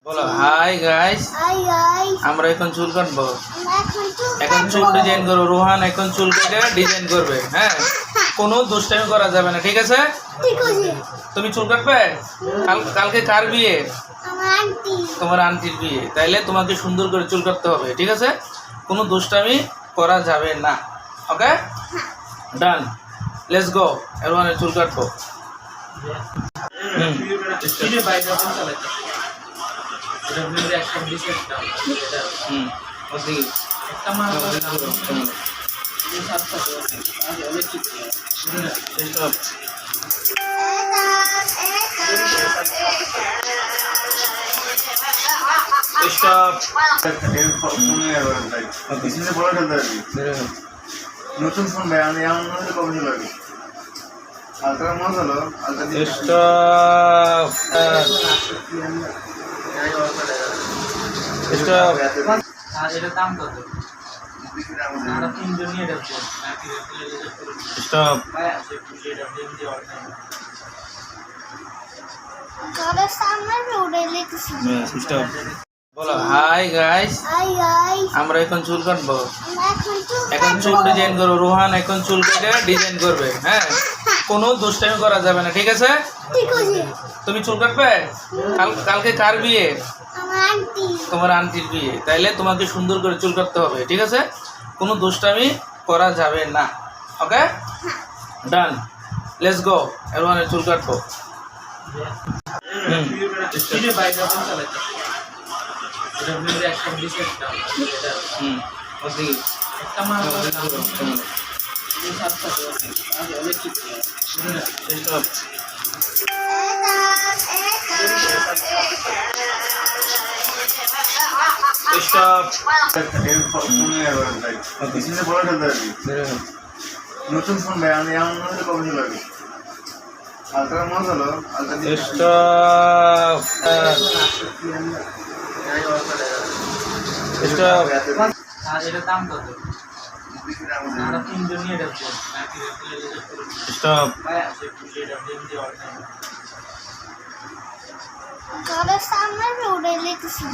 বলো hi guys. আমরা এখন চুল কাটবো। এখন চুল ডিজাইন করবো। রোহান এখন চুল কেটে ডিজাইন করবে। হ্যাঁ, কোনো দুষ্টামি করা যাবে না, ঠিক আছে? তুমি চুল কাটবে? কালকে কার বিয়ে? তোমার আন্টির বিয়ে। তাইলে তোমাকে সুন্দর করে চুল কাটতে হবে, ঠিক আছে? কোনো দুষ্টামি করা যাবে না। ওকে, ডান, লেটস গো। রোহানের চুল কাটবো। নতুন ফোন ভাই আমি এমন মনে কবে লাগে আলট্রা মজ হলো এটার দাম কত? বলো হাই গাইস। আমরা এখন চুল কাটবো। এখন চুল ডিজাইন করবো। রোহান এখন চুল কেটে ডিজাইন করবে। হ্যাঁ, কোনো দুষ্টামি করা যাবে না, ঠিক আছে? তুমি চুল কাটবে? কালকে কার বিয়ে? তোমার আন্টির বিয়ে। তাইলে তোমাকে সুন্দর করে চুল কাটতে হবে, ঠিক আছে? কোনো দুষ্টামি করা যাবে না। ওকে, ডান, লেটস গো। রোহানের চুল কাটবো। নতুন ফোন ভাই আমি এমন মনে কবে লাগে আলট্রা মজ হলো এটার দাম কত? Kalau sama udah lihat sih.